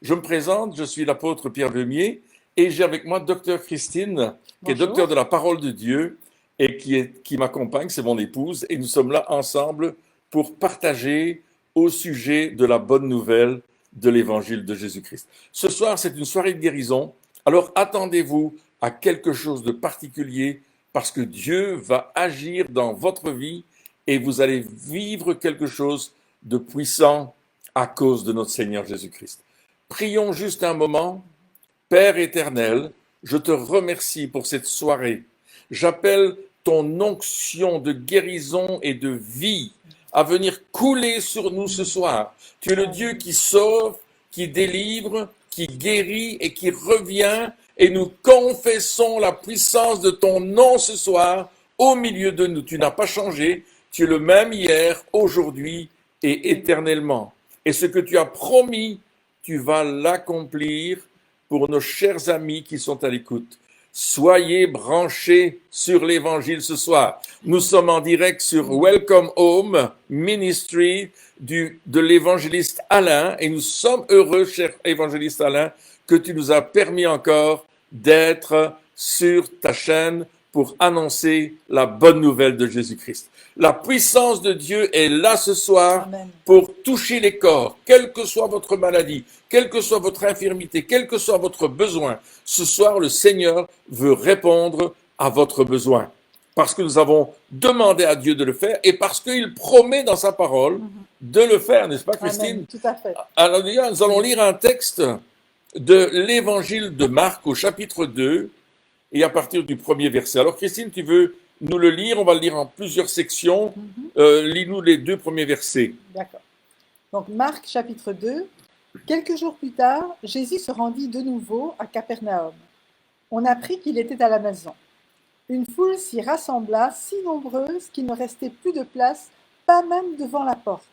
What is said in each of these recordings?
Je me présente, je suis l'apôtre Pierre Veumier et j'ai avec moi docteur Christine, qui est Bonjour. docteur de la parole de Dieu et qui m'accompagne, c'est mon épouse, et nous sommes là ensemble pour partager au sujet de la bonne nouvelle de l'évangile de Jésus-Christ. Ce soir, c'est une soirée de guérison, alors attendez-vous à quelque chose de particulier parce que Dieu va agir dans votre vie et vous allez vivre quelque chose de puissant à cause de notre Seigneur Jésus-Christ. Prions juste un moment. Père éternel, je te remercie pour cette soirée. J'appelle ton onction de guérison et de vie à venir couler sur nous ce soir. Tu es le Dieu qui sauve, qui délivre, qui guérit et qui revient. Et nous confessons la puissance de ton nom ce soir au milieu de nous. Tu n'as pas changé. Tu es le même hier, aujourd'hui et éternellement. Et ce que tu as promis, tu vas l'accomplir pour nos chers amis qui sont à l'écoute. Soyez branchés sur l'évangile ce soir. Nous sommes en direct sur Welcome Home Ministry de l'évangéliste Alain et nous sommes heureux, cher évangéliste Alain, que tu nous as permis encore d'être sur ta chaîne pour annoncer la bonne nouvelle de Jésus-Christ. La puissance de Dieu est là ce soir Amen. Pour toucher les corps, quelle que soit votre maladie, quelle que soit votre infirmité, quel que soit votre besoin. Ce soir, le Seigneur veut répondre à votre besoin. Parce que nous avons demandé à Dieu de le faire et parce qu'il promet dans sa parole de le faire, n'est-ce pas, Christine? Amen, tout à fait. Alors, nous allons lire un texte de l'évangile de Marc au chapitre 2 et à partir du premier verset. Alors, Christine, tu veux nous le lire? On va le lire en plusieurs sections. Lis-nous les 2 premiers versets. D'accord. Donc, Marc, chapitre 2. Quelques jours plus tard, Jésus se rendit de nouveau à Capernaum. On apprit qu'il était à la maison. Une foule s'y rassembla, si nombreuse qu'il ne restait plus de place, pas même devant la porte.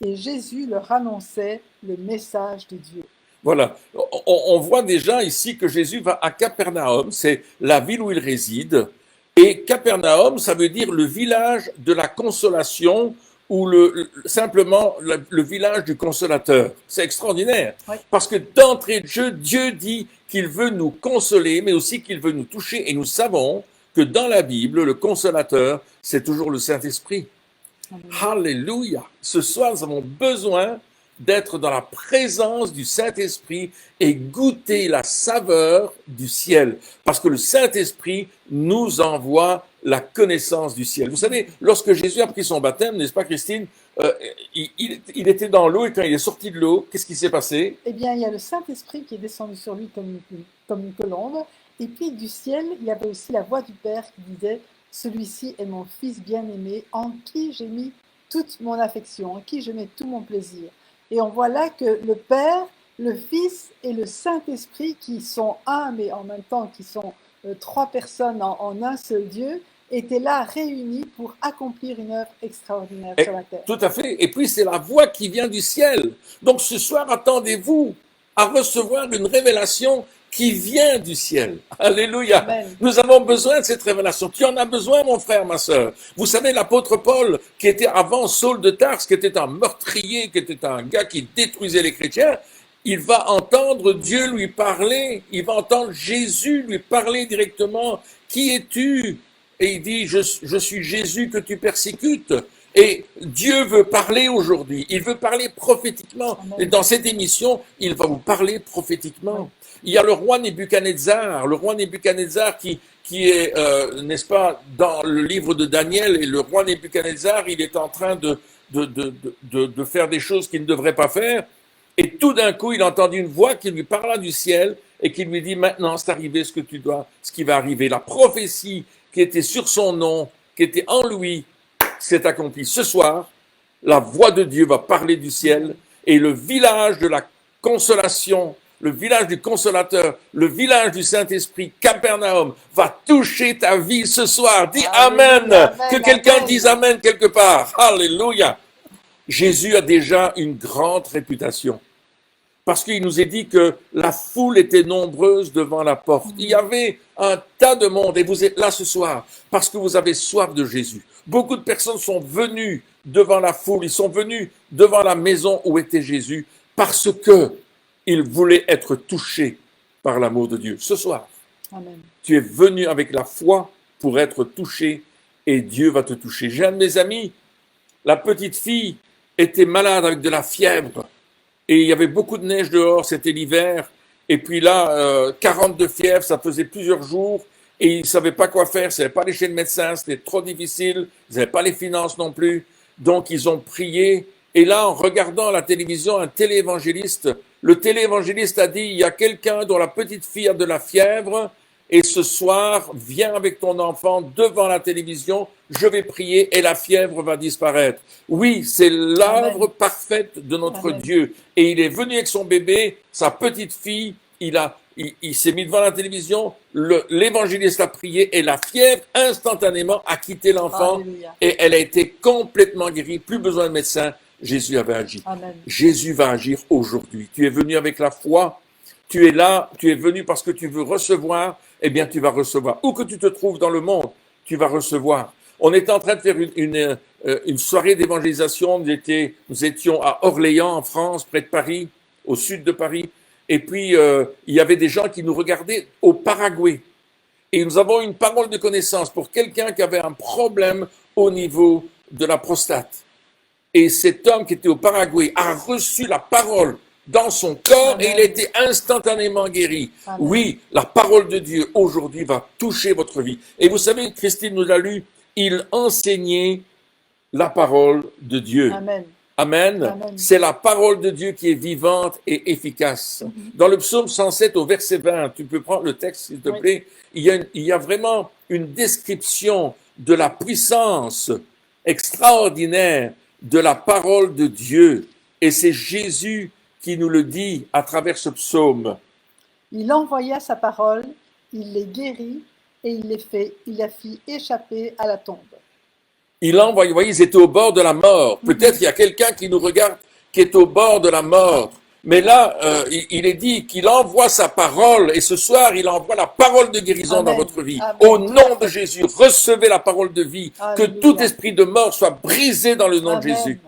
Et Jésus leur annonçait le message de Dieu. Voilà, on voit déjà ici que Jésus va à Capernaum, c'est la ville où il réside. Et Capernaum, ça veut dire le village de la consolation ou simplement le village du consolateur. C'est extraordinaire. Oui. Parce que d'entrée de jeu, Dieu dit qu'il veut nous consoler, mais aussi qu'il veut nous toucher. Et nous savons que dans la Bible, le consolateur, c'est toujours le Saint-Esprit. Alléluia. Ce soir, nous avons besoin d'être dans la présence du Saint-Esprit et goûter la saveur du ciel. Parce que le Saint-Esprit nous envoie la connaissance du ciel. Vous savez, lorsque Jésus a pris son baptême, n'est-ce pas, Christine, il était dans l'eau et quand il est sorti de l'eau, qu'est-ce qui s'est passé? Eh bien, il y a le Saint-Esprit qui est descendu sur lui comme une colombe. Et puis, du ciel, il y avait aussi la voix du Père qui disait « Celui-ci est mon Fils bien-aimé, en qui j'ai mis toute mon affection, en qui je mets tout mon plaisir. » Et on voit là que le Père, le Fils et le Saint-Esprit, qui sont un, mais en même temps qui sont 3 personnes en un seul Dieu, étaient là réunis pour accomplir une œuvre extraordinaire sur la terre. Tout à fait. Et puis, c'est la voix qui vient du ciel. Donc, ce soir, attendez-vous à recevoir une révélation qui vient du ciel. Alléluia. Amen. Nous avons besoin de cette révélation. Tu en as besoin, mon frère, ma sœur. Vous savez, l'apôtre Paul, qui était avant Saul de Tarse, qui était un meurtrier, qui était un gars qui détruisait les chrétiens, il va entendre Dieu lui parler. Il va entendre Jésus lui parler directement. Qui es-tu? Et il dit, je suis Jésus que tu persécutes. Et Dieu veut parler aujourd'hui. Il veut parler prophétiquement. Amen. Et dans cette émission, il va vous parler prophétiquement. Il y a le roi Nebuchadnezzar qui est, n'est-ce pas, dans le livre de Daniel. Et le roi Nebuchadnezzar, il est en train de faire des choses qu'il ne devrait pas faire. Et tout d'un coup, il a entendu une voix qui lui parla du ciel et qui lui dit, maintenant, c'est arrivé ce qui va arriver. La prophétie qui était sur son nom, qui était en lui, s'est accomplie. Ce soir, la voix de Dieu va parler du ciel et le village de la consolation, le village du consolateur, le village du Saint-Esprit, Capernaum, va toucher ta vie ce soir. Dis Amen. Amen. Que quelqu'un Amen. dise Amen quelque part. Alléluia. Jésus a déjà une grande réputation. Parce qu'il nous est dit que la foule était nombreuse devant la porte. Il y avait un tas de monde et vous êtes là ce soir parce que vous avez soif de Jésus. Beaucoup de personnes sont venues devant la foule, ils sont venus devant la maison où était Jésus parce que il voulait être touché par l'amour de Dieu. Ce soir, Amen. tu es venu avec la foi pour être touché et Dieu va te toucher. J'ai un de mes amis, la petite fille était malade avec de la fièvre et il y avait beaucoup de neige dehors, c'était l'hiver. Et puis là, 40 de fièvre, ça faisait plusieurs jours et ils ne savaient pas quoi faire, ils ne savaient pas aller chez le médecin, c'était trop difficile, ils n'avaient pas les finances non plus. Donc ils ont prié et là, en regardant la télévision, un téléévangéliste, le téléévangéliste a dit, il y a quelqu'un dont la petite fille a de la fièvre et ce soir, viens avec ton enfant devant la télévision, je vais prier et la fièvre va disparaître. Oui, c'est l'œuvre parfaite de notre Amen. Dieu. Et il est venu avec son bébé, sa petite fille, il s'est mis devant la télévision, l'évangéliste a prié et la fièvre instantanément a quitté l'enfant Alléluia. et elle a été complètement guérie, plus besoin de médecin, Jésus avait agi. Amen. Jésus va agir aujourd'hui. Tu es venu avec la foi, tu es là, tu es venu parce que tu veux recevoir, eh bien tu vas recevoir. Où que tu te trouves dans le monde, tu vas recevoir. On était en train de faire une soirée d'évangélisation, nous étions à Orléans en France, près de Paris, au sud de Paris, et puis il y avait des gens qui nous regardaient au Paraguay. Et nous avons une parole de connaissance pour quelqu'un qui avait un problème au niveau de la prostate. Et cet homme qui était au Paraguay a reçu la parole dans son corps Amen. et il a été instantanément guéri. Amen. Oui, la parole de Dieu aujourd'hui va toucher votre vie. Et vous savez, Christine nous l'a lu, il enseignait la parole de Dieu. Amen. Amen. Amen. C'est la parole de Dieu qui est vivante et efficace. Dans le psaume 107 au verset 20, tu peux prendre le texte s'il te Oui. plaît, il y a vraiment une description de la puissance extraordinaire de la parole de Dieu. Et c'est Jésus qui nous le dit à travers ce psaume. Il envoya sa parole, il les guérit et il la fit échapper à la tombe. Il envoie, vous voyez, ils étaient au bord de la mort. Peut-être il y a quelqu'un qui nous regarde qui est au bord de la mort. Mais là, il est dit qu'il envoie sa parole et ce soir, il envoie la parole de guérison Amen. dans votre vie. Amen. Au nom de Jésus, recevez la parole de vie. Que Alléluia. tout esprit de mort soit brisé dans le nom de Amen. Jésus.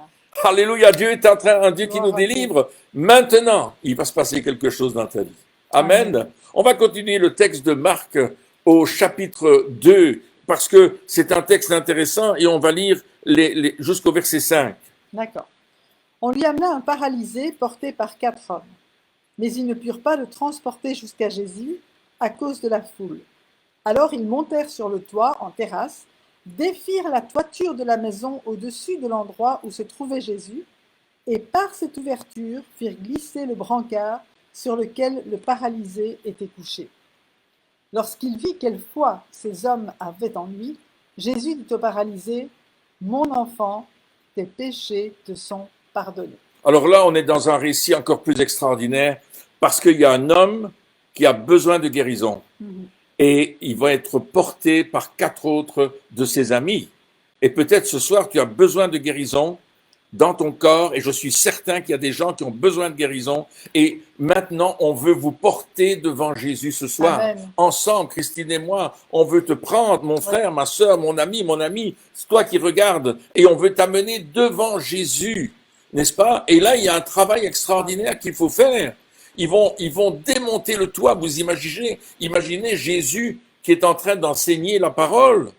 Alléluia, Dieu est un Dieu qui Gloire nous à Dieu. délivre. Maintenant, il va se passer quelque chose dans ta vie. Amen. Amen. On va continuer le texte de Marc au chapitre 2 parce que c'est un texte intéressant et on va lire jusqu'au verset 5. D'accord. On lui amena un paralysé porté par 4 hommes. Mais ils ne purent pas le transporter jusqu'à Jésus à cause de la foule. Alors ils montèrent sur le toit, en terrasse, défirent la toiture de la maison au-dessus de l'endroit où se trouvait Jésus, et par cette ouverture firent glisser le brancard sur lequel le paralysé était couché. Lorsqu'il vit quelle foi ces hommes avaient en lui, Jésus dit au paralysé, « Mon enfant, tes péchés te sont pardonnés. » Alors là, on est dans un récit encore plus extraordinaire parce qu'il y a un homme qui a besoin de guérison et il va être porté par 4 autres de ses amis. Et peut-être ce soir, tu as besoin de guérison dans ton corps et je suis certain qu'il y a des gens qui ont besoin de guérison et maintenant, on veut vous porter devant Jésus ce soir. Amen. Ensemble, Christine et moi, on veut te prendre, mon frère, ma sœur, mon ami, c'est toi qui regardes et on veut t'amener devant Jésus. N'est-ce pas? Et là, il y a un travail extraordinaire qu'il faut faire. Ils vont démonter le toit. Vous imaginez Jésus qui est en train d'enseigner la parole.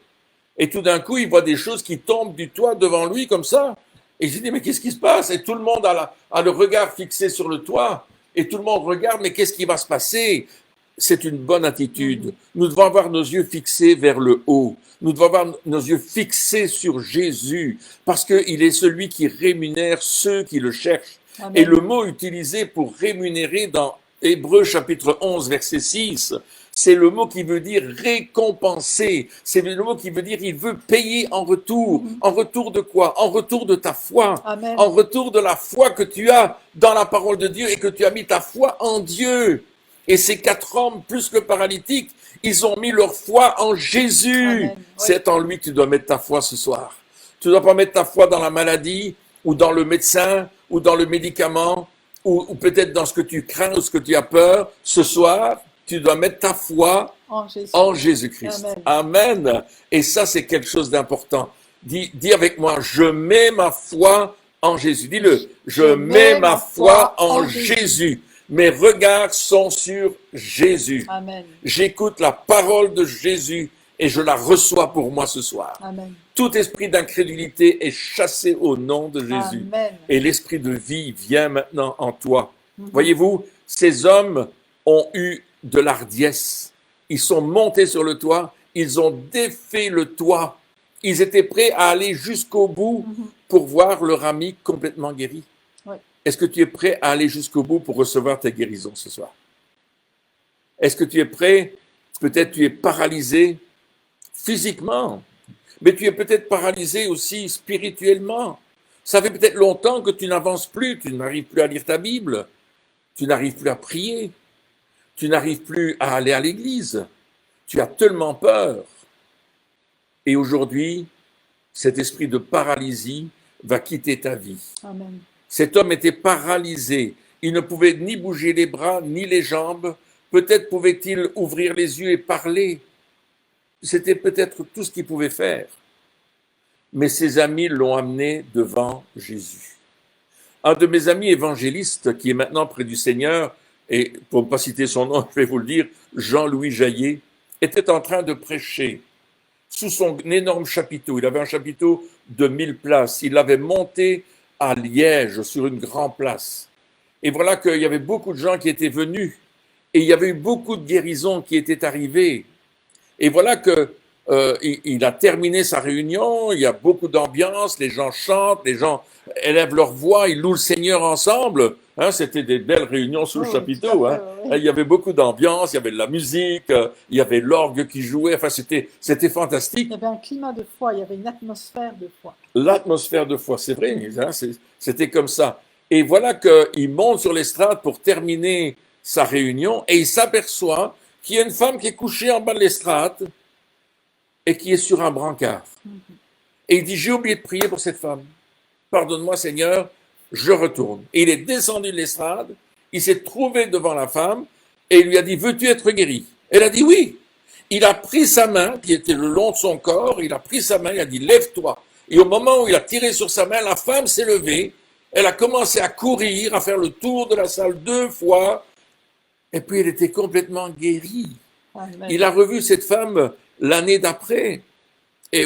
Et tout d'un coup, il voit des choses qui tombent du toit devant lui comme ça. Et il se dit, mais qu'est-ce qui se passe? Et tout le monde a le regard fixé sur le toit. Et tout le monde regarde, mais qu'est-ce qui va se passer? C'est une bonne attitude. Nous devons avoir nos yeux fixés vers le haut. Nous devons avoir nos yeux fixés sur Jésus, parce qu'il est celui qui rémunère ceux qui le cherchent. Amen. Et le mot utilisé pour rémunérer dans Hébreux chapitre 11, verset 6, c'est le mot qui veut dire récompenser. C'est le mot qui veut dire il veut payer en retour. En retour de quoi? En retour de ta foi. Amen. En retour de la foi que tu as dans la parole de Dieu et que tu as mis ta foi en Dieu. Et ces 4 hommes, plus le paralytique, ils ont mis leur foi en Jésus. Amen. Oui. C'est en lui que tu dois mettre ta foi ce soir. Tu ne dois pas mettre ta foi dans la maladie, ou dans le médecin, ou dans le médicament, ou peut-être dans ce que tu crains ou ce que tu as peur. Ce soir, tu dois mettre ta foi En Jésus. en Jésus-Christ. Amen. Amen. Et ça, c'est quelque chose d'important. Dis avec moi, je mets ma foi en Jésus. Dis-le, je mets ma foi en Jésus. Mes regards sont sur Jésus. Amen. J'écoute la parole de Jésus et je la reçois pour moi ce soir. Amen. Tout esprit d'incrédulité est chassé au nom de Jésus. Amen. Et l'esprit de vie vient maintenant en toi. Mhm. Voyez-vous, ces hommes ont eu de l'ardiesse. Ils sont montés sur le toit, ils ont défait le toit. Ils étaient prêts à aller jusqu'au bout Mhm. pour voir leur ami complètement guéri. Oui. Est-ce que tu es prêt à aller jusqu'au bout pour recevoir ta guérison ce soir? Est-ce que tu es prêt? Peut-être tu es paralysé physiquement, mais tu es peut-être paralysé aussi spirituellement. Ça fait peut-être longtemps que tu n'avances plus, tu n'arrives plus à lire ta Bible, tu n'arrives plus à prier, tu n'arrives plus à aller à l'église, tu as tellement peur. Et aujourd'hui, cet esprit de paralysie va quitter ta vie. Amen. Cet homme était paralysé, il ne pouvait ni bouger les bras ni les jambes, peut-être pouvait-il ouvrir les yeux et parler. C'était peut-être tout ce qu'il pouvait faire. Mais ses amis l'ont amené devant Jésus. Un de mes amis évangélistes, qui est maintenant près du Seigneur, et pour ne pas citer son nom, je vais vous le dire, Jean-Louis Jaillet, était en train de prêcher sous son énorme chapiteau. Il avait un chapiteau de 1000 places. Il l'avait monté à Liège, sur une grande place. Et voilà qu'il y avait beaucoup de gens qui étaient venus. Et il y avait eu beaucoup de guérisons qui étaient arrivées. Et voilà que il a terminé sa réunion, il y a beaucoup d'ambiance, les gens chantent, les gens élèvent leur voix, ils louent le Seigneur ensemble. Hein, c'était des belles réunions sous le chapiteau. Hein. Oui. Il y avait beaucoup d'ambiance, il y avait de la musique, il y avait l'orgue qui jouait. Enfin, c'était fantastique. Il y avait un climat de foi, il y avait une atmosphère de foi. L'atmosphère de foi, c'est vrai, hein, c'était comme ça. Et voilà qu'il monte sur l'estrade pour terminer sa réunion et il s'aperçoit qu'il y a une femme qui est couchée en bas de l'estrade et qui est sur un brancard. Et il dit, j'ai oublié de prier pour cette femme. Pardonne-moi Seigneur, je retourne. Et il est descendu de l'estrade, il s'est trouvé devant la femme et il lui a dit, veux-tu être guérie? Elle a dit oui. Il a pris sa main, qui était le long de son corps, il a pris sa main, il a dit, lève-toi. Et au moment où il a tiré sur sa main, la femme s'est levée, elle a commencé à courir, à faire le tour de la salle 2 fois, et puis elle était complètement guérie. Amen. Il a revu cette femme l'année d'après,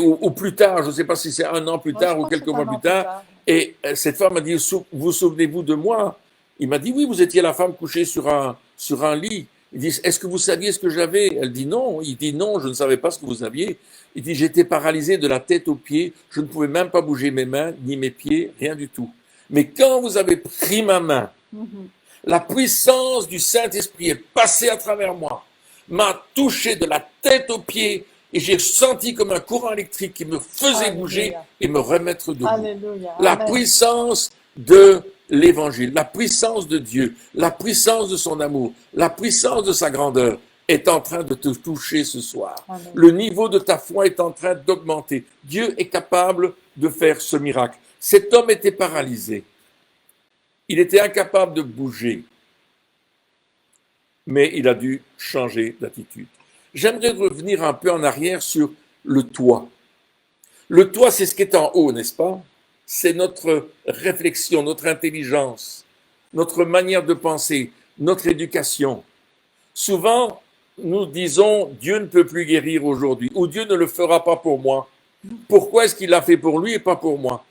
ou plus tard, je ne sais pas si c'est un an plus Moi, je tard ou crois que quelques c'est un mois an plus plus tard, tard. et cette femme a dit, vous souvenez-vous de moi? Il m'a dit, oui, vous étiez la femme couchée sur un lit. Il dit, est-ce que vous saviez ce que j'avais? Elle dit non. Il dit non, je ne savais pas ce que vous aviez. Il dit, j'étais paralysé de la tête aux pieds, je ne pouvais même pas bouger mes mains, ni mes pieds, rien du tout. Mais quand vous avez pris ma main, Mhm. la puissance du Saint-Esprit est passée à travers moi, m'a touché de la tête aux pieds, et j'ai senti comme un courant électrique qui me faisait bouger Alléluia. et me remettre debout. Alléluia. La Amen. puissance de l'évangile, la puissance de Dieu, la puissance de son amour, la puissance de sa grandeur est en train de te toucher ce soir. Amen. Le niveau de ta foi est en train d'augmenter. Dieu est capable de faire ce miracle. Cet homme était paralysé. Il était incapable de bouger. Mais il a dû changer d'attitude. J'aimerais revenir un peu en arrière sur le toit. Le toit, c'est ce qui est en haut, n'est-ce pas? C'est notre réflexion, notre intelligence, notre manière de penser, notre éducation. Souvent, nous disons, Dieu ne peut plus guérir aujourd'hui, ou Dieu ne le fera pas pour moi. Pourquoi est-ce qu'il l'a fait pour lui et pas pour moi?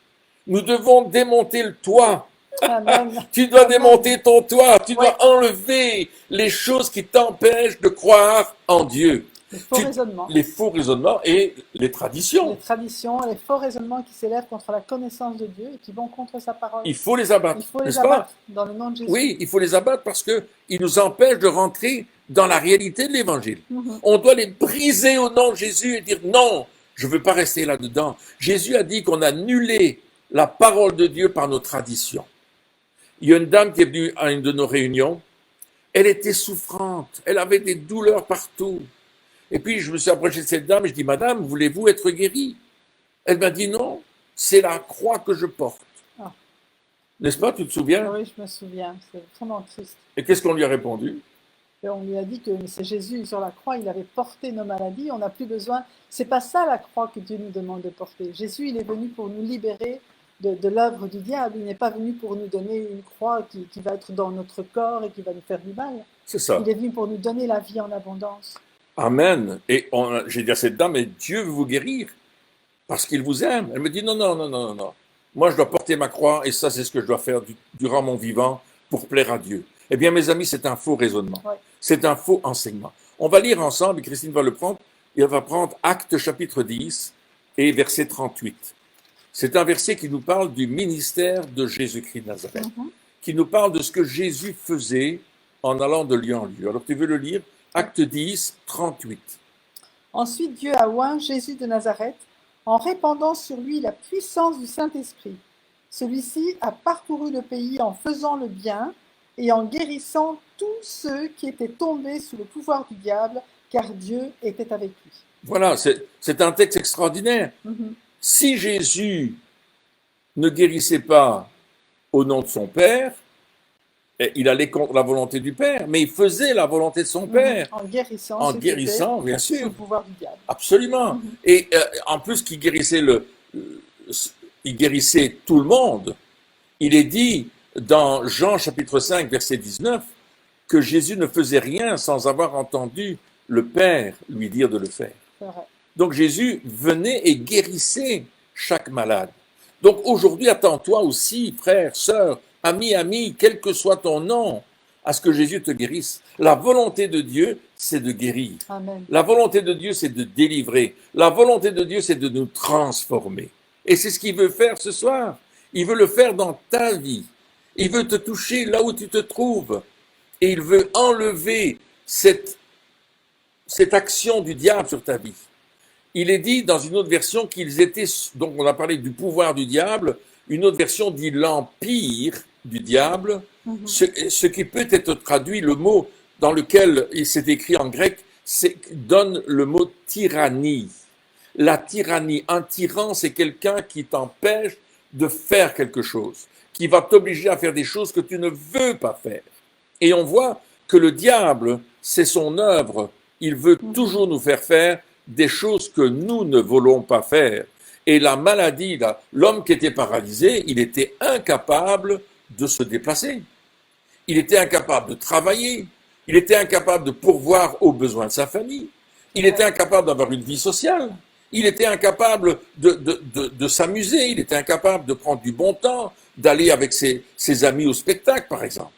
Nous devons démonter le toit. Amen. Tu dois démonter ton toit, tu Ouais. dois enlever les choses qui t'empêchent de croire en Dieu. Les faux raisonnements. Les faux raisonnements et les traditions. Les traditions, les faux raisonnements qui s'élèvent contre la connaissance de Dieu et qui vont contre sa parole. Il faut les abattre, Il faut les n'est-ce pas? abattre dans le nom de Jésus. Oui, il faut les abattre parce qu'ils nous empêchent de rentrer dans la réalité de l'évangile. Mhm. On doit les briser au nom de Jésus et dire non, je ne veux pas rester là-dedans. Jésus a dit qu'on annulait la parole de Dieu par nos traditions. Il y a une dame qui est venue à une de nos réunions. Elle était souffrante. Elle avait des douleurs partout. Et puis, je me suis approché de cette dame et je dis, Madame, voulez-vous être guérie? Elle m'a dit, non, c'est la croix que je porte. Ah. N'est-ce pas, tu te souviens? Oui, je me souviens. C'est vraiment triste. Et qu'est-ce qu'on lui a répondu? Et on lui a dit que c'est Jésus sur la croix, il avait porté nos maladies, on n'a plus besoin. C'est pas ça la croix que Dieu nous demande de porter. Jésus, il est venu pour nous libérer de l'œuvre du diable. Il n'est pas venu pour nous donner une croix qui va être dans notre corps et qui va nous faire du mal. C'est ça. Il est venu pour nous donner la vie en abondance. Amen. Et j'ai dit à cette dame, mais Dieu veut vous guérir parce qu'il vous aime. Elle me dit, non, non, non, non, non, non. Moi, je dois porter ma croix et ça, c'est ce que je dois faire durant mon vivant pour plaire à Dieu. Eh bien, mes amis, c'est un faux raisonnement. Ouais. C'est un faux enseignement. On va lire ensemble, et Christine va le prendre, et elle va prendre Actes chapitre 10 et verset 38. C'est un verset qui nous parle du ministère de Jésus-Christ de Nazareth, qui nous parle de ce que Jésus faisait en allant de lieu en lieu. Alors, tu veux le lire? Acte 10, 38. Ensuite, Dieu a oint Jésus de Nazareth en répandant sur lui la puissance du Saint-Esprit. Celui-ci a parcouru le pays en faisant le bien et en guérissant tous ceux qui étaient tombés sous le pouvoir du diable, car Dieu était avec lui. Voilà, c'est un texte extraordinaire. Si Jésus ne guérissait pas au nom de son Père, il allait contre la volonté du Père, mais il faisait la volonté de son Père. En guérissant, En guérissant, bien sous le sûr. pouvoir du diable. Absolument. Et en plus qu'il guérissait il guérissait tout le monde. Il est dit dans Jean chapitre 5, verset 19, que Jésus ne faisait rien sans avoir entendu le Père lui dire de le faire. C'est vrai. Donc Jésus venait et guérissait chaque malade. Donc aujourd'hui, attends-toi aussi, frère, sœur, ami, quel que soit ton nom, à ce que Jésus te guérisse. La volonté de Dieu, c'est de guérir. Amen. La volonté de Dieu, c'est de délivrer. La volonté de Dieu, c'est de nous transformer. Et c'est ce qu'il veut faire ce soir. Il veut le faire dans ta vie. Il veut te toucher là où tu te trouves. Et il veut enlever cette action du diable sur ta vie. Il est dit dans une autre version qu'ils étaient, donc on a parlé du pouvoir du diable, une autre version dit l'empire du diable, ce qui peut être traduit, le mot dans lequel il s'est écrit en grec, donne le mot tyrannie. La tyrannie, un tyran, c'est quelqu'un qui t'empêche de faire quelque chose, qui va t'obliger à faire des choses que tu ne veux pas faire. Et on voit que le diable, c'est son œuvre. Il veut toujours nous faire faire des choses que nous ne voulons pas faire. Et la maladie, l'homme qui était paralysé, il était incapable de se déplacer. Il était incapable de travailler. Il était incapable de pourvoir aux besoins de sa famille. Il était incapable d'avoir une vie sociale. Il était incapable de s'amuser. Il était incapable de prendre du bon temps, d'aller avec ses amis au spectacle, par exemple.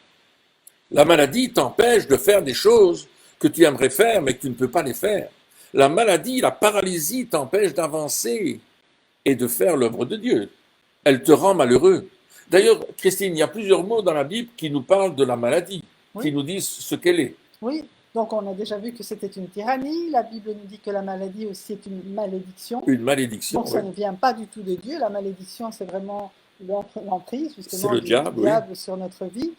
La maladie t'empêche de faire des choses que tu aimerais faire, mais que tu ne peux pas les faire. La maladie, la paralysie t'empêche d'avancer et de faire l'œuvre de Dieu. Elle te rend malheureux. D'ailleurs, Christine, il y a plusieurs mots dans la Bible qui nous parlent de la maladie, qui nous disent ce qu'elle est. Oui, donc on a déjà vu que c'était une tyrannie. La Bible nous dit que la maladie aussi est une malédiction. Une malédiction, donc ça ne vient pas du tout de Dieu. La malédiction, c'est vraiment l'emprise, justement, c'est le diable, sur notre vie.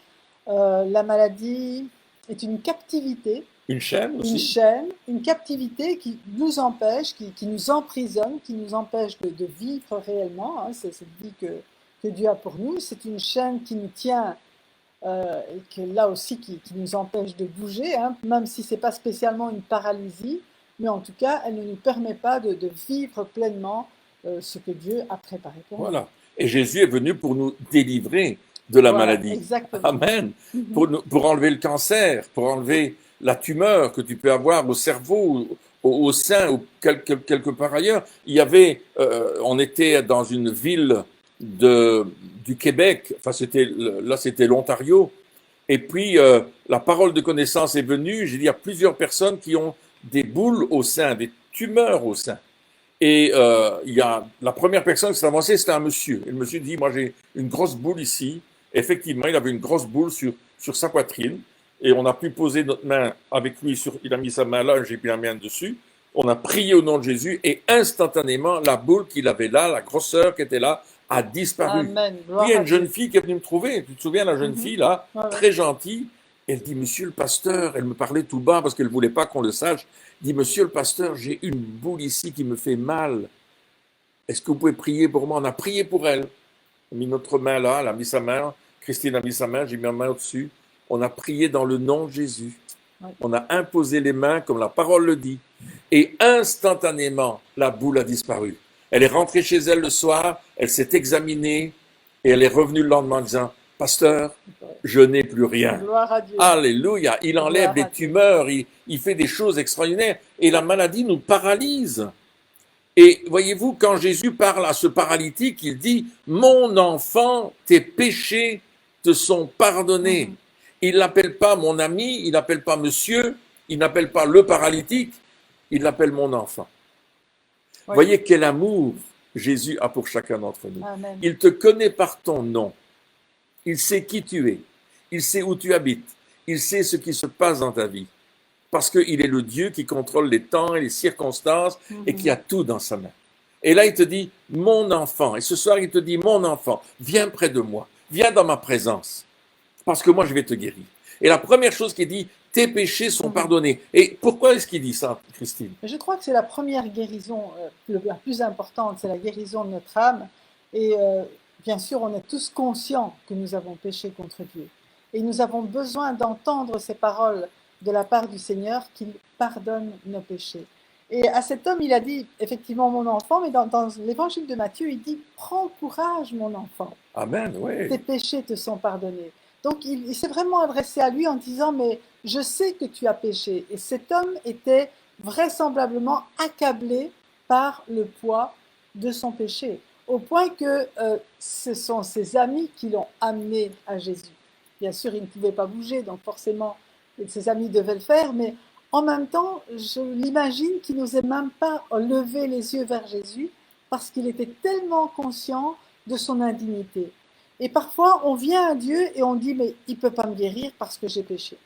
La maladie est une captivité. Une chaîne aussi. Une chaîne, une captivité qui nous empêche, qui nous emprisonne, qui nous empêche de vivre réellement. Hein. C'est cette vie que Dieu a pour nous. C'est une chaîne qui nous tient, et que là aussi qui nous empêche de bouger, hein, même si ce n'est pas spécialement une paralysie, mais en tout cas, elle ne nous permet pas de vivre pleinement ce que Dieu a préparé pour nous. Voilà. Et Jésus est venu pour nous délivrer de la maladie. Exactement. Amen. Pour enlever le cancer, pour enlever la tumeur que tu peux avoir au cerveau, au sein, ou quelque part ailleurs. Il y avait, on était dans une ville du Québec, enfin c'était l'Ontario, et puis la parole de connaissance est venue. J'ai dit à plusieurs personnes qui ont des boules au sein, des tumeurs au sein. Et il y a la première personne qui s'est avancée, c'était un monsieur. Et le monsieur dit, moi j'ai une grosse boule ici. Effectivement, il avait une grosse boule sur sa poitrine. Et on a pu poser notre main avec lui, il a mis sa main là, j'ai mis la mienne dessus. On a prié au nom de Jésus et instantanément, la boule qu'il avait là, la grosseur qui était là, a disparu. Amen. Puis il y a une jeune fille qui est venue me trouver. Tu te souviens, la jeune fille là, très gentille. Elle dit, monsieur le pasteur, elle me parlait tout bas parce qu'elle ne voulait pas qu'on le sache. Elle dit, monsieur le pasteur, j'ai une boule ici qui me fait mal. Est-ce que vous pouvez prier pour moi? On a prié pour elle. On a mis notre main là, elle a mis sa main. Christine a mis sa main, j'ai mis ma main au-dessus. On a prié dans le nom de Jésus. On a imposé les mains comme la parole le dit. Et instantanément, la boule a disparu. Elle est rentrée chez elle le soir, elle s'est examinée, Et elle est revenue le lendemain en disant, Pasteur, je n'ai plus rien. Gloire à Dieu. Alléluia. Il enlève Gloire des à Dieu. tumeurs, il fait des choses extraordinaires. Et la maladie nous paralyse. Et voyez-vous, quand Jésus parle à ce paralytique, il dit, mon enfant, tes péchés te sont pardonnés. Mhm. Il l'appelle pas mon ami, il l'appelle pas monsieur, il n'appelle pas le paralytique, il l'appelle mon enfant. Oui. Voyez quel amour Jésus a pour chacun d'entre nous. Amen. Il te connaît par ton nom. Il sait qui tu es. Il sait où tu habites. Il sait ce qui se passe dans ta vie. Parce qu'il est le Dieu qui contrôle les temps et les circonstances et qui a tout dans sa main. Et là, il te dit, mon enfant. Et ce soir, il te dit, mon enfant, viens près de moi. Viens dans ma présence. Parce que moi, je vais te guérir. Et la première chose qu'il dit, tes péchés sont pardonnés. Et pourquoi est-ce qu'il dit ça, Christine? Je crois que c'est la première guérison, la plus importante, c'est la guérison de notre âme. Et bien sûr, on est tous conscients que nous avons péché contre Dieu. Et nous avons besoin d'entendre ces paroles de la part du Seigneur qu'il pardonne nos péchés. Et à cet homme, il a dit, effectivement, mon enfant, mais dans l'évangile de Matthieu, il dit, prends courage, mon enfant. Amen, oui. Tes péchés te sont pardonnés. Donc, il s'est vraiment adressé à lui en disant, mais je sais que tu as péché. Et cet homme était vraisemblablement accablé par le poids de son péché, au point que ce sont ses amis qui l'ont amené à Jésus. Bien sûr, il ne pouvait pas bouger, donc forcément, ses amis devaient le faire, mais en même temps, je l'imagine qu'il n'osait même pas lever les yeux vers Jésus, parce qu'il était tellement conscient de son indignité. Et parfois, on vient à Dieu et on dit, mais il ne peut pas me guérir parce que j'ai péché.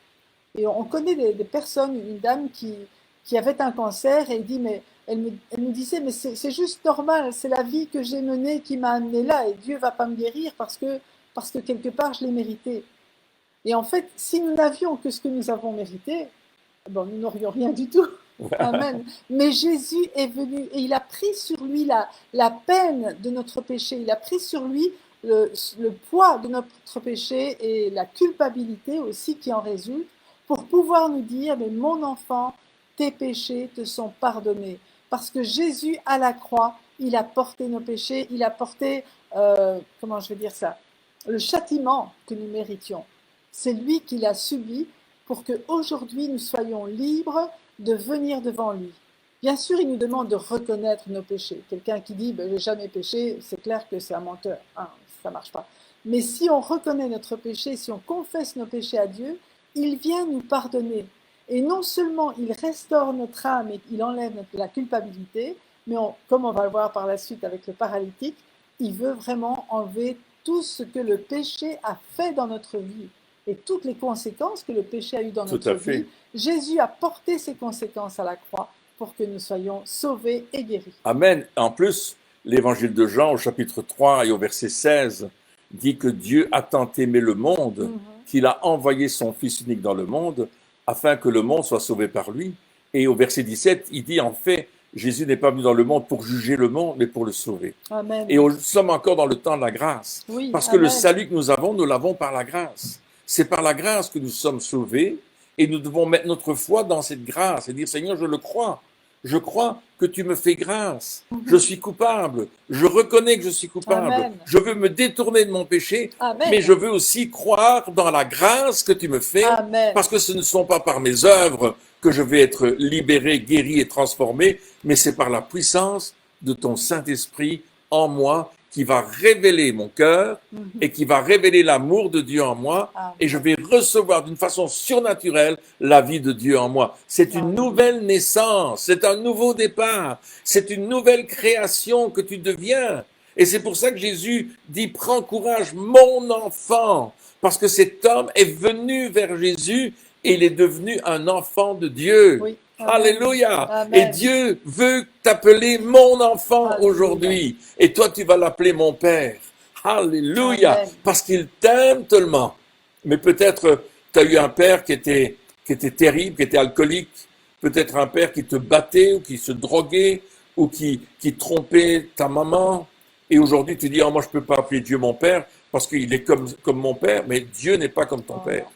Et on connaît des personnes, une dame qui avait un cancer et dit, mais elle me disait, mais c'est juste normal, c'est la vie que j'ai menée qui m'a amenée là et Dieu ne va pas me guérir parce que quelque part, je l'ai mérité. Et en fait, si nous n'avions que ce que nous avons mérité, bon, nous n'aurions rien du tout. Amen. Mais Jésus est venu et il a pris sur lui la peine de notre péché. Il a pris sur lui le poids de notre péché et la culpabilité aussi qui en résulte pour pouvoir nous dire, mais mon enfant, tes péchés te sont pardonnés. Parce que Jésus, à la croix, il a porté nos péchés, il a porté, comment je vais dire ça, le châtiment que nous méritions. C'est lui qui l'a subi pour qu'aujourd'hui nous soyons libres de venir devant lui. Bien sûr, il nous demande de reconnaître nos péchés. Quelqu'un qui dit ben, « j'ai jamais péché », c'est clair que c'est un menteur. Hein, ça ne marche pas. Mais si on reconnaît notre péché, si on confesse nos péchés à Dieu, il vient nous pardonner. Et non seulement il restaure notre âme et il enlève la culpabilité, mais comme on va le voir par la suite avec le paralytique, il veut vraiment enlever tout ce que le péché a fait dans notre vie et toutes les conséquences que le péché a eues dans notre vie. Jésus a porté ces conséquences à la croix pour que nous soyons sauvés et guéris. Amen. En plus, l'évangile de Jean au chapitre 3 et au verset 16 dit que Dieu a tant aimé le monde qu'il a envoyé son Fils unique dans le monde afin que le monde soit sauvé par lui. Et au verset 17, il dit en fait, Jésus n'est pas venu dans le monde pour juger le monde, mais pour le sauver. Amen. Et nous sommes encore dans le temps de la grâce. Oui, parce que amen. le salut que nous l'avons par la grâce. C'est par la grâce que nous sommes sauvés et nous devons mettre notre foi dans cette grâce et dire Seigneur, je le crois. Je crois que tu me fais grâce. Je suis coupable. Je reconnais que je suis coupable. Amen. Je veux me détourner de mon péché, Amen. mais je veux aussi croire dans la grâce que tu me fais, Amen. parce que ce ne sont pas par mes œuvres que je vais être libéré, guéri et transformé, mais c'est par la puissance de ton Saint-Esprit en moi qui va révéler mon cœur et qui va révéler l'amour de Dieu en moi, et je vais recevoir d'une façon surnaturelle la vie de Dieu en moi. C'est une nouvelle naissance, c'est un nouveau départ, c'est une nouvelle création que tu deviens. Et c'est pour ça que Jésus dit, prends courage, mon enfant, parce que cet homme est venu vers Jésus et il est devenu un enfant de Dieu. Oui. Alléluia. Amen. Et Dieu veut t'appeler mon enfant Alléluia. Aujourd'hui. Et toi, tu vas l'appeler mon Père. Alléluia. Amen. Parce qu'il t'aime tellement. Mais peut-être tu as eu un père qui était terrible, qui était alcoolique. Peut-être un père qui te battait ou qui se droguait ou qui trompait ta maman. Et aujourd'hui, tu dis, oh, moi, je ne peux pas appeler Dieu mon Père parce qu'il est comme mon Père. Mais Dieu n'est pas comme ton Père.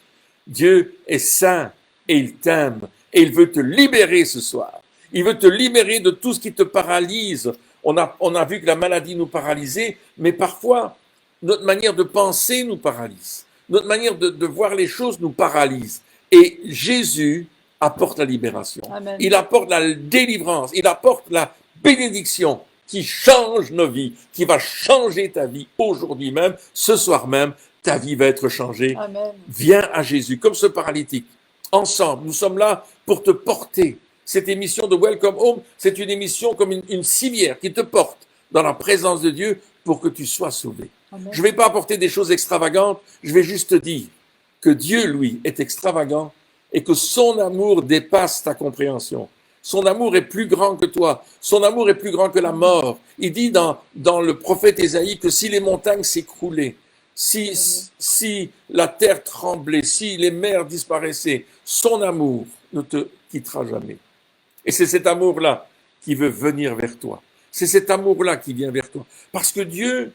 Dieu est saint et il t'aime. Et il veut te libérer ce soir. Il veut te libérer de tout ce qui te paralyse. On a vu que la maladie nous paralysait, mais parfois, notre manière de penser nous paralyse. Notre manière de voir les choses nous paralyse. Et Jésus apporte la libération. Amen. Il apporte la délivrance. Il apporte la bénédiction qui change nos vies, qui va changer ta vie aujourd'hui même, ce soir même. Ta vie va être changée. Amen. Viens à Jésus, comme ce paralytique. Ensemble, nous sommes là pour te porter. Cette émission de Welcome Home, c'est une émission comme une civière qui te porte dans la présence de Dieu pour que tu sois sauvé. Amen. Je ne vais pas apporter des choses extravagantes, je vais juste te dire que Dieu, lui, est extravagant et que son amour dépasse ta compréhension. Son amour est plus grand que toi. Son amour est plus grand que la mort. Il dit dans le prophète Ésaïe que si les montagnes s'écroulaient, si la terre tremblait, si les mers disparaissaient, son amour ne te quittera jamais. Et c'est cet amour-là qui veut venir vers toi. C'est cet amour-là qui vient vers toi. Parce que Dieu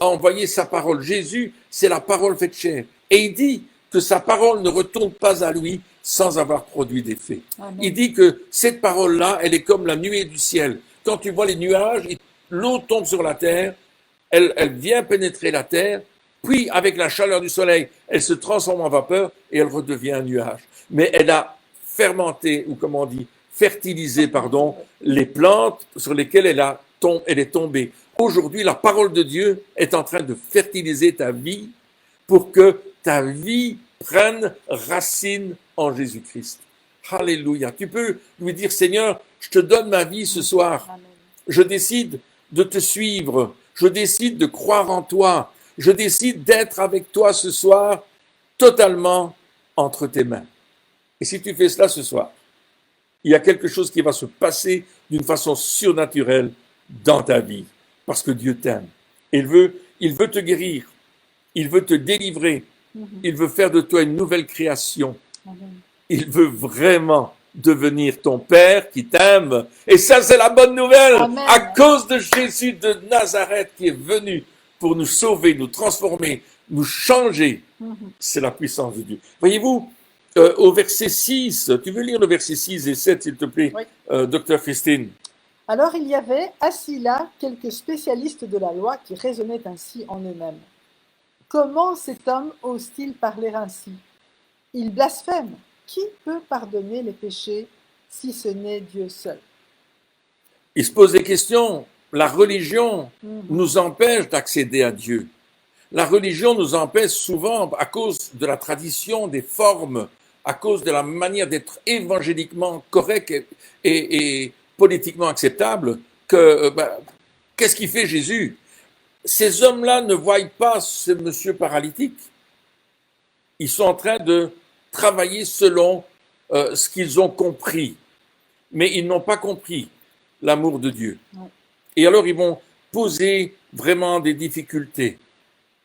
a envoyé sa parole. Jésus, c'est la parole faite chair. Et il dit que sa parole ne retourne pas à lui sans avoir produit d'effet. Amen. Il dit que cette parole-là, elle est comme la nuée du ciel. Quand tu vois les nuages, l'eau tombe sur la terre, elle vient pénétrer la terre, puis avec la chaleur du soleil, elle se transforme en vapeur et elle redevient un nuage. Mais elle a fermenté, ou comment on dit, fertilisé, les plantes sur lesquelles elle est tombée. Aujourd'hui, la parole de Dieu est en train de fertiliser ta vie pour que ta vie prenne racine en Jésus-Christ. Alléluia. Tu peux lui dire, Seigneur, je te donne ma vie ce soir. Amen. Je décide de te suivre. Je décide de croire en toi. Je décide d'être avec toi ce soir totalement entre tes mains. Et si tu fais cela ce soir, il y a quelque chose qui va se passer d'une façon surnaturelle dans ta vie. Parce que Dieu t'aime. Il veut te guérir. Il veut te délivrer. Il veut faire de toi une nouvelle création. Amen. Il veut vraiment devenir ton Père qui t'aime. Et ça, c'est la bonne nouvelle. Amen. À cause de Jésus de Nazareth qui est venu pour nous sauver, nous transformer, nous changer. C'est la puissance de Dieu. Voyez-vous, au verset 6, tu veux lire le verset 6 et 7, s'il te plaît, Oui. docteur Christine? Alors il y avait assis là quelques spécialistes de la loi qui raisonnaient ainsi en eux-mêmes. Comment cet homme ose-t-il parler ainsi? Il blasphème. Qui peut pardonner les péchés si ce n'est Dieu seul? Il se pose des questions. La religion nous empêche d'accéder à Dieu. La religion nous empêche souvent à cause de la tradition, des formes, à cause de la manière d'être évangéliquement correct et politiquement acceptable. Qu'est-ce qu'il fait Jésus? Ces hommes-là ne voient pas ce monsieur paralytique. Ils sont en train de travailler selon ce qu'ils ont compris. Mais ils n'ont pas compris l'amour de Dieu. Ouais. Et alors, ils vont poser vraiment des difficultés.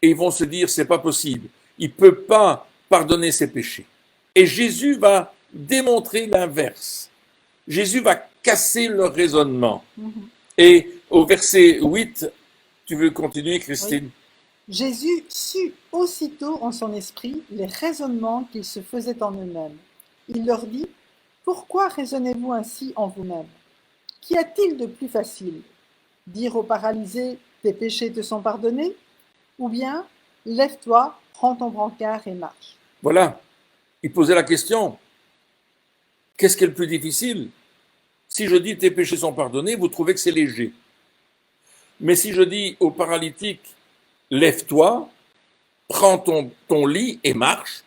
Et ils vont se dire, c'est pas possible. Il ne peut pas pardonner ses péchés. Et Jésus va démontrer l'inverse. Jésus va casser leur raisonnement. Et au verset 8, tu veux continuer, Christine? Oui. Jésus sut aussitôt en son esprit les raisonnements qu'ils se faisaient en eux-mêmes. Il leur dit, « Pourquoi raisonnez-vous ainsi en vous-mêmes? Qu'y a-t-il de plus facile? Dire au paralysé, tes péchés te sont pardonnés? Ou bien, lève-toi, prends ton brancard et marche. » Voilà. Il posait la question. Qu'est-ce qui est le plus difficile? Si je dis tes péchés sont pardonnés, vous trouvez que c'est léger. Mais si je dis au paralytique, lève-toi, prends ton lit et marche,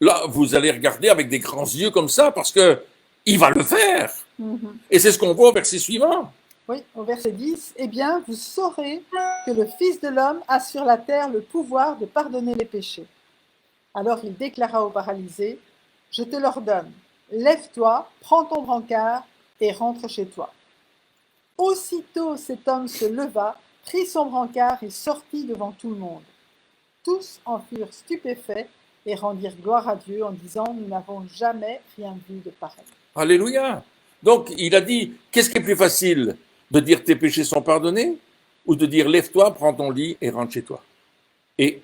là, vous allez regarder avec des grands yeux comme ça parce que il va le faire. Et c'est ce qu'on voit au verset suivant. Oui, au verset 10, « Eh bien, vous saurez que le Fils de l'homme a sur la terre le pouvoir de pardonner les péchés. » Alors il déclara au paralysé, « Je te l'ordonne, lève-toi, prends ton brancard et rentre chez toi. » Aussitôt cet homme se leva, prit son brancard et sortit devant tout le monde. Tous en furent stupéfaits et rendirent gloire à Dieu en disant, « Nous n'avons jamais rien vu de pareil. » Alléluia. Donc, il a dit, qu'est-ce qui est plus facile? De dire tes péchés sont pardonnés ou de dire lève-toi, prends ton lit et rentre chez toi? Et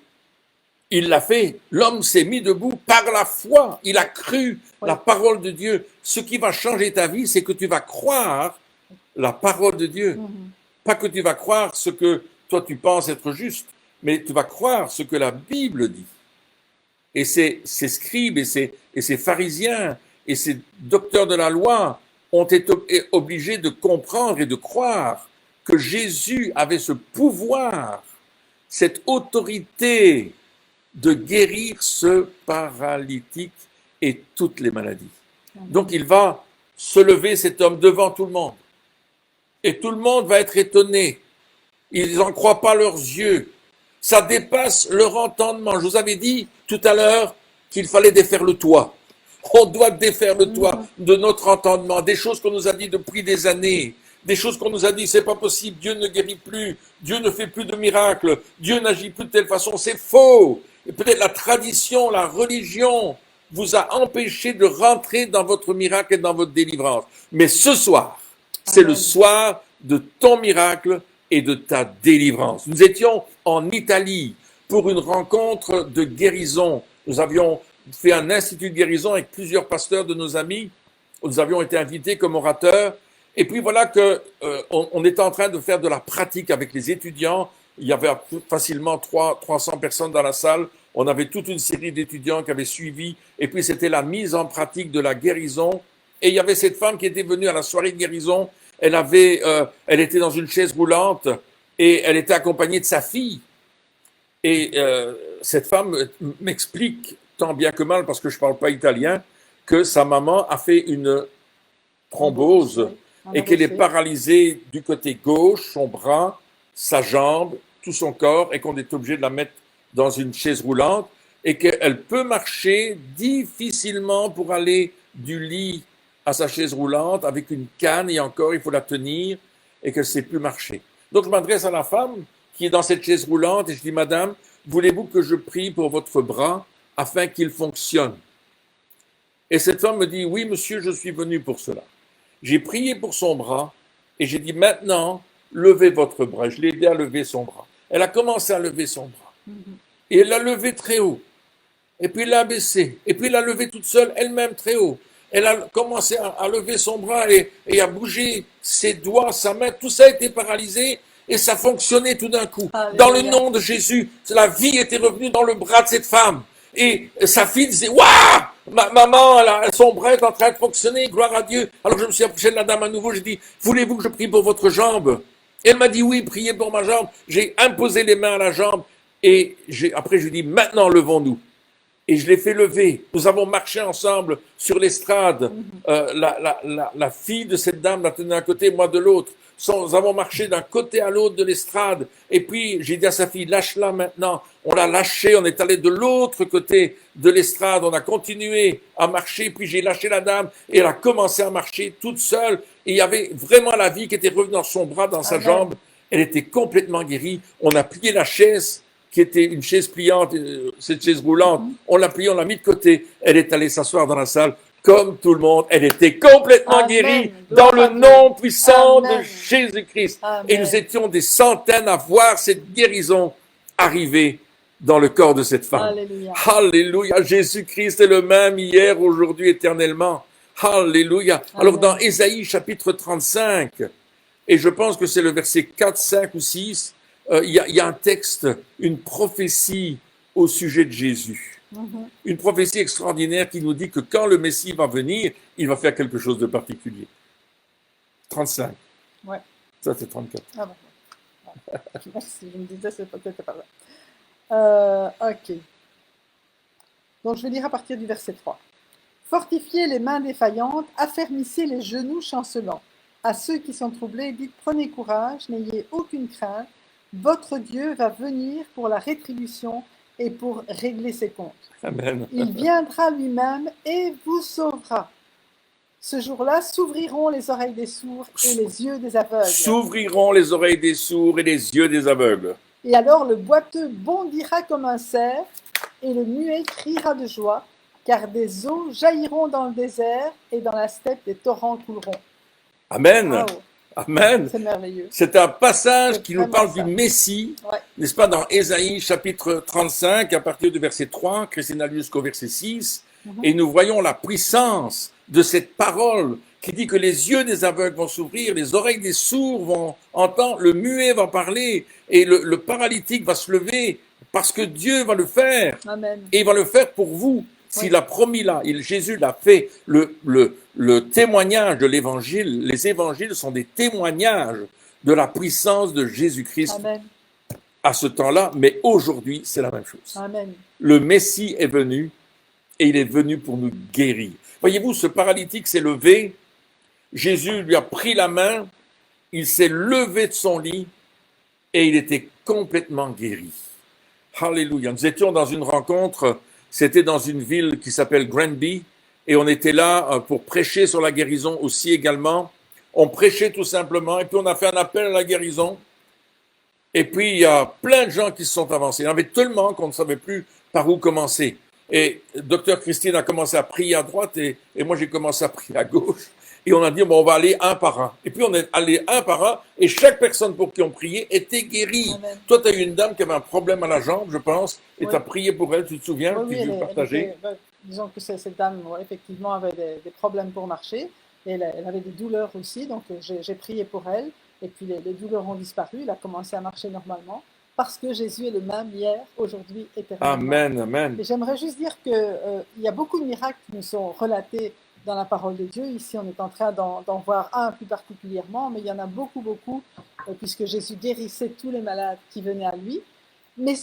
il l'a fait. L'homme s'est mis debout par la foi. Il a cru la parole de Dieu. Ce qui va changer ta vie, c'est que tu vas croire la parole de Dieu. Pas que tu vas croire ce que toi tu penses être juste, mais tu vas croire ce que la Bible dit. Et ces scribes et ces pharisiens et ces docteurs de la loi ont été obligés de comprendre et de croire que Jésus avait ce pouvoir, cette autorité de guérir ce paralytique et toutes les maladies. Donc il va se lever, cet homme, devant tout le monde. Et tout le monde va être étonné. Ils n'en croient pas leurs yeux. Ça dépasse leur entendement. Je vous avais dit tout à l'heure qu'il fallait défaire le toit. On doit défaire le toit de notre entendement, des choses qu'on nous a dit depuis des années, des choses qu'on nous a dit, c'est pas possible, Dieu ne guérit plus, Dieu ne fait plus de miracles, Dieu n'agit plus de telle façon, c'est faux. Et peut-être la tradition, la religion vous a empêché de rentrer dans votre miracle et dans votre délivrance. Mais ce soir, c'est le soir de ton miracle et de ta délivrance. Nous étions en Italie pour une rencontre de guérison. Nous avions fait un institut de guérison avec plusieurs pasteurs de nos amis. Nous avions été invités comme orateurs. Et puis voilà que on était en train de faire de la pratique avec les étudiants. Il y avait facilement 300 personnes dans la salle. On avait toute une série d'étudiants qui avaient suivi. Et puis c'était la mise en pratique de la guérison. Et il y avait cette femme qui était venue à la soirée de guérison. Elle était dans une chaise roulante et elle était accompagnée de sa fille. Et cette femme m'explique, tant bien que mal, parce que je ne parle pas italien, que sa maman a fait une thrombose et qu'elle est paralysée du côté gauche, son bras, sa jambe, tout son corps, et qu'on est obligé de la mettre dans une chaise roulante et qu'elle peut marcher difficilement pour aller du lit à sa chaise roulante avec une canne et encore il faut la tenir et qu'elle ne sait plus marcher. Donc je m'adresse à la femme qui est dans cette chaise roulante et je dis, Madame, voulez-vous que je prie pour votre bras afin qu'il fonctionne? Et cette femme me dit, oui monsieur, je suis venu pour cela. J'ai prié pour son bras et j'ai dit, maintenant, levez votre bras. Je l'ai aidé à lever son bras. Elle a commencé à lever son bras. Et elle l'a levé très haut. Et puis elle l'a baissé. Et puis elle l'a levé toute seule, elle-même très haut. Elle a commencé à lever son bras et à bouger ses doigts, sa main. Tout ça a été paralysé et ça fonctionnait tout d'un coup. Dans le nom de Jésus, la vie était revenue dans le bras de cette femme. Et sa fille disait, waouh! Maman, son bras est en train de fonctionner, gloire à Dieu. Alors je me suis approché de la dame à nouveau, j'ai dit, voulez-vous que je prie pour votre jambe? Et elle m'a dit, oui, priez pour ma jambe. J'ai imposé les mains à la jambe et après je lui ai dit, maintenant levons-nous. Et je l'ai fait lever. Nous avons marché ensemble sur l'estrade. La fille de cette dame la tenait d'un côté, moi de l'autre. Nous avons marché d'un côté à l'autre de l'estrade. Et puis, j'ai dit à sa fille, lâche-la maintenant. On l'a lâchée, on est allé de l'autre côté de l'estrade. On a continué à marcher. Puis j'ai lâché la dame et elle a commencé à marcher toute seule. Et il y avait vraiment la vie qui était revenue dans son bras, dans sa jambe. Elle était complètement guérie. On a plié la chaise, qui était une chaise pliante, cette chaise roulante. On l'a pliée, on l'a mis de côté. Elle est allée s'asseoir dans la salle. Comme tout le monde, elle était complètement guérie dans le nom puissant de Jésus-Christ. Et nous étions des centaines à voir cette guérison arriver dans le corps de cette femme. Alléluia. Alléluia. Jésus-Christ est le même hier, aujourd'hui, éternellement. Alléluia. Alors dans Ésaïe chapitre 35, et je pense que c'est le verset 4, 5 ou 6, il y a un texte, une prophétie au sujet de Jésus. Une prophétie extraordinaire qui nous dit que quand le Messie va venir, il va faire quelque chose de particulier. 35. Ouais. Ça, c'est 34. Ah bon. Merci, je me disais, c'est peut-être pas là. Ok. Donc, je vais lire à partir du verset 3. Fortifiez les mains défaillantes, affermissez les genoux chancelants. À ceux qui sont troublés, dites, prenez courage, n'ayez aucune crainte. Votre Dieu va venir pour la rétribution et pour régler ses comptes. Amen. Il viendra lui-même et vous sauvera. Ce jour-là, s'ouvriront les oreilles des sourds et les yeux des aveugles. S'ouvriront les oreilles des sourds et les yeux des aveugles. Et alors le boiteux bondira comme un cerf et le muet criera de joie, car des eaux jailliront dans le désert et dans la steppe des torrents couleront. Amen. Wow. Amen. C'est merveilleux. C'est un passage qui nous vraiment parle ça. du Messie, Ouais. n'est-ce pas, dans Ésaïe chapitre 35, à partir du verset 3, Christina jusqu'au verset 6, et nous voyons la puissance de cette parole qui dit que les yeux des aveugles vont s'ouvrir, les oreilles des sourds vont entendre, le muet va parler et le paralytique va se lever parce que Dieu va le faire. Amen. Et il va le faire pour vous. S'il a promis là, Jésus l'a fait. Le témoignage de l'évangile, les évangiles sont des témoignages de la puissance de Jésus-Christ Amen. à ce temps-là, mais aujourd'hui, c'est la même chose. Amen. Le Messie est venu et il est venu pour nous guérir. Voyez-vous, ce paralytique s'est levé, Jésus lui a pris la main, il s'est levé de son lit et il était complètement guéri. Alléluia. Nous étions dans une rencontre, c'était dans une ville qui s'appelle Granby, et on était là pour prêcher sur la guérison aussi également. On prêchait tout simplement, et puis on a fait un appel à la guérison. Et puis, il y a plein de gens qui se sont avancés. Il y en avait tellement qu'on ne savait plus par où commencer. Et Dr Christine a commencé à prier à droite, et moi j'ai commencé à prier à gauche. Et on a dit, bon, on va aller un par un. Et puis on est allé un par un, et chaque personne pour qui on priait était guérie. Amen. Toi, tu as eu une dame qui avait un problème à la jambe, je pense, et Oui. tu as prié pour elle, tu te souviens, Oui, tu veux partager. disons que cette dame, effectivement, avait des problèmes pour marcher. Et elle avait des douleurs aussi, donc j'ai prié pour elle. Et puis les douleurs ont disparu, elle a commencé à marcher normalement. Parce que Jésus est le même hier, aujourd'hui, éternellement. Amen, amen. Et j'aimerais juste dire qu'il y a beaucoup de miracles qui nous sont relatés dans la parole de Dieu. Ici, on est en train d'en voir un plus particulièrement, mais il y en a beaucoup, puisque Jésus guérissait tous les malades qui venaient à lui. Mais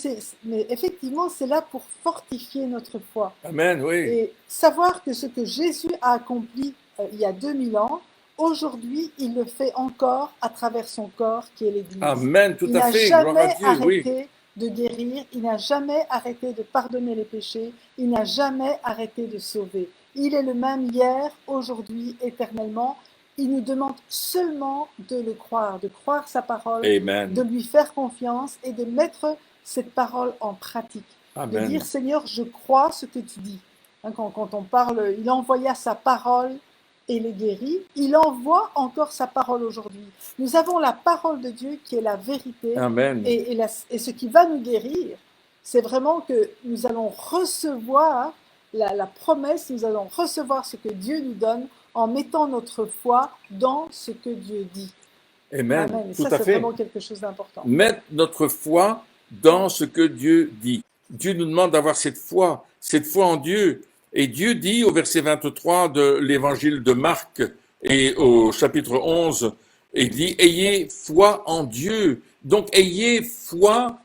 effectivement, c'est là pour fortifier notre foi. Amen, oui. Et savoir que ce que Jésus a accompli il y a 2000 ans, aujourd'hui, il le fait encore à travers son corps qui est l'Église. Amen, tout à fait. Il n'a Gloire à jamais Dieu, arrêté de guérir, il n'a jamais arrêté de pardonner les péchés, il n'a jamais arrêté de sauver. Il est le même hier, aujourd'hui, éternellement. Il nous demande seulement de le croire, de croire sa parole, Amen. de lui faire confiance et de mettre cette parole en pratique. Amen. De dire, Seigneur, je crois ce que tu dis. Hein, quand on parle, il envoya sa parole et les guérit, il envoie encore sa parole aujourd'hui. Nous avons la parole de Dieu qui est la vérité. Amen. Et ce qui va nous guérir, c'est vraiment que nous allons recevoir la promesse, nous allons recevoir ce que Dieu nous donne en mettant notre foi dans ce que Dieu dit. Amen. Amen. Et Tout ça, à c'est fait. vraiment quelque chose d'important. Mettre notre foi dans ce que Dieu dit. Dieu nous demande d'avoir cette foi en Dieu. Et Dieu dit au verset 23 de l'évangile de Marc et au chapitre 11, il dit « Ayez foi en Dieu ». Donc, ayez foi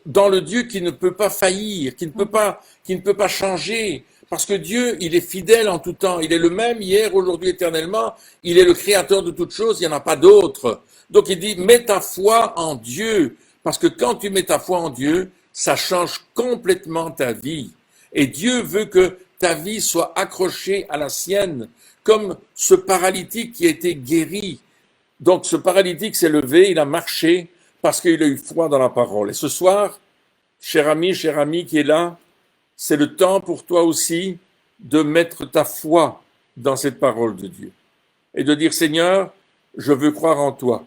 dans le Dieu qui ne peut pas faillir, qui ne peut pas changer. Parce que Dieu, il est fidèle en tout temps. Il est le même hier, aujourd'hui, éternellement. Il est le créateur de toutes choses. Il n'y en a pas d'autre. Donc, il dit, mets ta foi en Dieu. Parce que quand tu mets ta foi en Dieu, ça change complètement ta vie. Et Dieu veut que ta vie soit accrochée à la sienne, comme ce paralytique qui a été guéri. Donc, ce paralytique s'est levé, il a marché parce qu'il a eu foi dans la parole. Et ce soir, cher ami qui est là, c'est le temps pour toi aussi de mettre ta foi dans cette parole de Dieu. Et de dire, Seigneur, je veux croire en toi.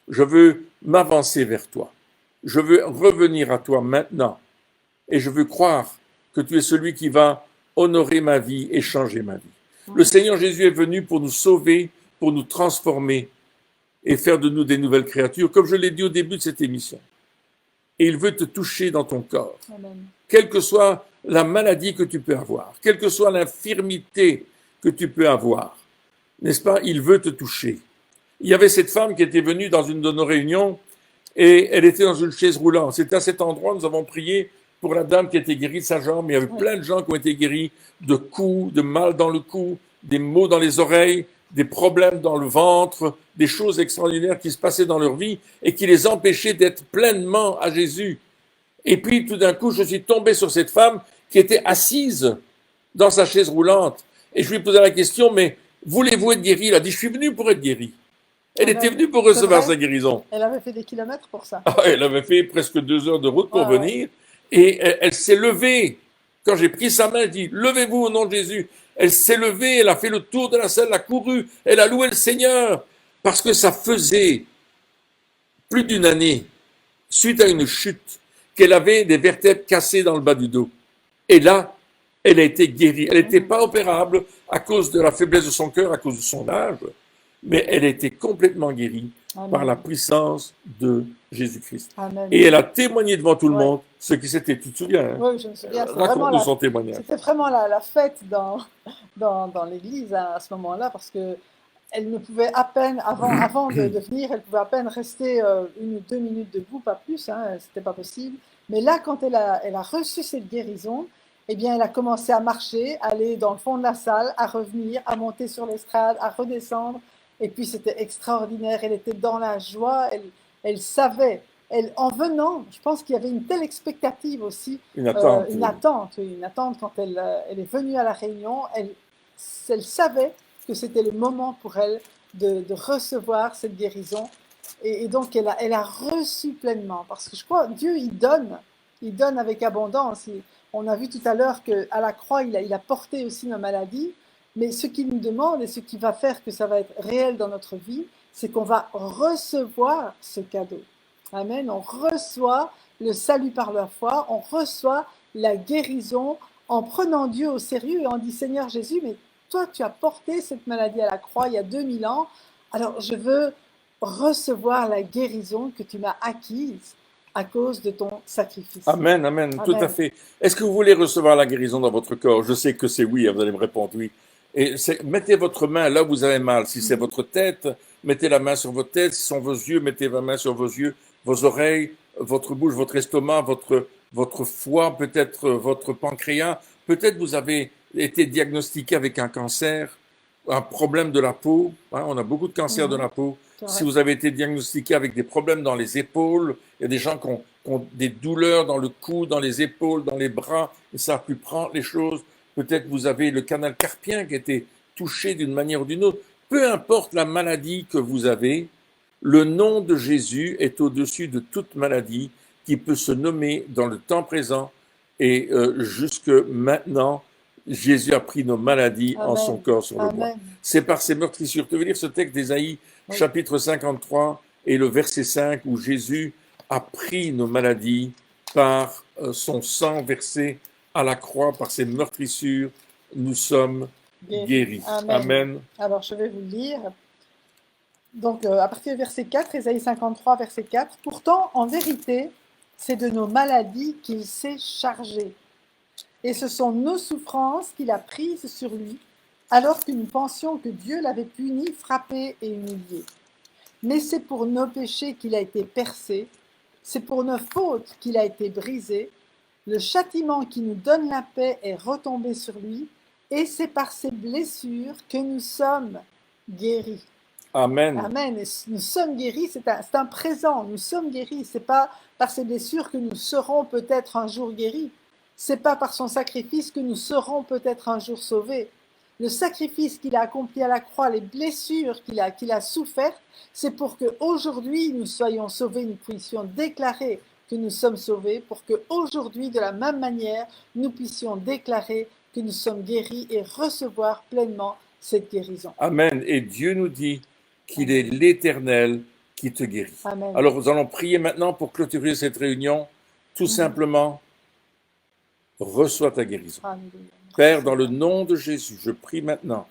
Je veux m'avancer vers toi. Je veux revenir à toi maintenant. Et je veux croire que tu es celui qui va honorer ma vie et changer ma vie. Le Seigneur Jésus est venu pour nous sauver, pour nous transformer et faire de nous des nouvelles créatures, comme je l'ai dit au début de cette émission. Et il veut te toucher dans ton corps. Amen. Quelle que soit la maladie que tu peux avoir, quelle que soit l'infirmité que tu peux avoir, n'est-ce pas? Il veut te toucher. Il y avait cette femme qui était venue dans une de nos réunions et elle était dans une chaise roulante. C'était à cet endroit, nous avons prié pour la dame qui était guérie de sa jambe. Il y avait plein de gens qui ont été guéris de coups, de mal dans le cou, des maux dans les oreilles, des problèmes dans le ventre, des choses extraordinaires qui se passaient dans leur vie et qui les empêchaient d'être pleinement à Jésus. Et puis, tout d'un coup, je suis tombé sur cette femme qui était assise dans sa chaise roulante. Et je lui ai posé la question, mais voulez-vous être guérie? Elle a dit, je suis venu pour être guérie. Elle était venue pour recevoir sa guérison. Elle avait fait des kilomètres pour ça. Elle avait fait presque 2 heures de route pour venir. Et elle s'est levée. Quand j'ai pris sa main, je dis, levez-vous au nom de Jésus. Elle s'est levée, elle a fait le tour de la salle, elle a couru, elle a loué le Seigneur. Parce que ça faisait plus d'une année, suite à une chute, qu'elle avait des vertèbres cassées dans le bas du dos. Et là, Elle a été guérie. Elle n'était pas opérable à cause de la faiblesse de son cœur, à cause de son âge, mais elle a été complètement guérie par la Amen. puissance de Jésus-Christ. Amen. Et elle a témoigné devant tout le Ouais. monde ce qui s'était. Tu te souviens, hein? Oui, je me souviens, Raconte-nous son témoignage. c'était vraiment la fête dans l'église hein, à ce moment-là, parce que elle ne pouvait à peine, avant de venir, elle pouvait à peine rester 1 ou 2 minutes debout, pas plus, hein, c'était pas possible. Mais là, quand elle a reçu cette guérison, eh bien, elle a commencé à marcher, à aller dans le fond de la salle, à revenir, à monter sur l'estrade, à redescendre. Et puis, c'était extraordinaire. Elle était dans la joie, elle savait. En venant, je pense qu'il y avait une telle expectative aussi, Une attente. une attente quand elle est venue à la réunion. Elle savait que c'était le moment pour elle de recevoir cette guérison. Et donc, elle a reçu pleinement. Parce que je crois, Dieu, il donne avec abondance. On a vu tout à l'heure qu'à la croix, il a porté aussi nos maladies. Mais ce qu'il nous demande et ce qui va faire que ça va être réel dans notre vie, c'est qu'on va recevoir ce cadeau. Amen. On reçoit le salut par la foi, on reçoit la guérison en prenant Dieu au sérieux et on dit Seigneur Jésus, mais toi tu as porté cette maladie à la croix il y a 2000 ans, alors je veux recevoir la guérison que tu m'as acquise à cause de ton sacrifice. Amen, amen, tout à Amen. fait. Est-ce que vous voulez recevoir la guérison dans votre corps? Je sais que c'est oui, vous allez me répondre oui. Et mettez votre main là où vous avez mal. Si c'est votre tête, mettez la main sur votre tête. Si ce sont vos yeux, mettez la main sur vos yeux, vos oreilles, votre bouche, votre estomac, votre foie, peut-être votre pancréas. Peut-être vous avez été diagnostiqué avec un cancer, un problème de la peau. Hein, on a beaucoup de cancers de la peau. C'est Si vrai. vous avez été diagnostiqué avec des problèmes dans les épaules, il y a des gens qui ont des douleurs dans le cou, dans les épaules, dans les bras, ils ne savent plus prendre les choses. Peut-être vous avez le canal carpien qui a été touché d'une manière ou d'une autre. Peu importe la maladie que vous avez, le nom de Jésus est au-dessus de toute maladie qui peut se nommer dans le temps présent et jusque maintenant. Jésus a pris nos maladies en son Amen. corps sur le bois. Amen. C'est par ses meurtrissures. Tu veux lire ce texte d'Ésaïe, Oui. chapitre 53 et le verset 5, où Jésus a pris nos maladies par son sang versé à la croix, par ses meurtrissures, nous sommes guéris. Amen. Amen. Alors je vais vous le lire. Donc à partir du verset 4, Ésaïe 53, verset 4. Pourtant, en vérité, c'est de nos maladies qu'il s'est chargé. Et ce sont nos souffrances qu'il a prises sur lui, alors que nous pensions que Dieu l'avait puni, frappé et humilié. Mais c'est pour nos péchés qu'il a été percé, c'est pour nos fautes qu'il a été brisé. Le châtiment qui nous donne la paix est retombé sur lui, et c'est par ses blessures que nous sommes guéris. Amen. Amen. Et nous sommes guéris, c'est un présent, nous sommes guéris. Ce n'est pas par ses blessures que nous serons peut-être un jour guéris. Ce n'est pas par son sacrifice que nous serons peut-être un jour sauvés. Le sacrifice qu'il a accompli à la croix, les blessures qu'il a souffertes, c'est pour qu'aujourd'hui nous soyons sauvés, nous puissions déclarer que nous sommes sauvés, pour qu'aujourd'hui, de la même manière, nous puissions déclarer que nous sommes guéris et recevoir pleinement cette guérison. Amen. Et Dieu nous dit qu'il est l'Éternel qui te guérit. Amen. Alors nous allons prier maintenant pour clôturer cette réunion. Tout simplement, reçois ta guérison. Alléluia. Père, dans le nom de Jésus, je prie maintenant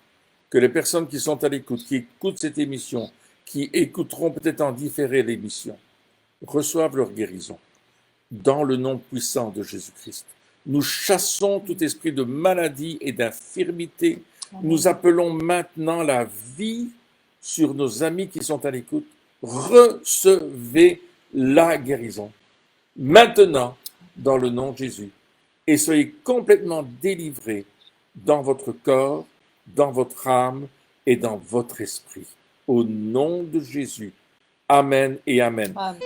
que les personnes qui sont à l'écoute, qui écoutent cette émission, qui écouteront peut-être en différé l'émission, reçoivent leur guérison. Dans le nom puissant de Jésus-Christ. Nous chassons tout esprit de maladie et d'infirmité. Nous appelons maintenant la vie sur nos amis qui sont à l'écoute. Recevez la guérison. Maintenant, dans le nom de Jésus. Et soyez complètement délivrés dans votre corps, dans votre âme et dans votre esprit. Au nom de Jésus. Amen et amen. Amen.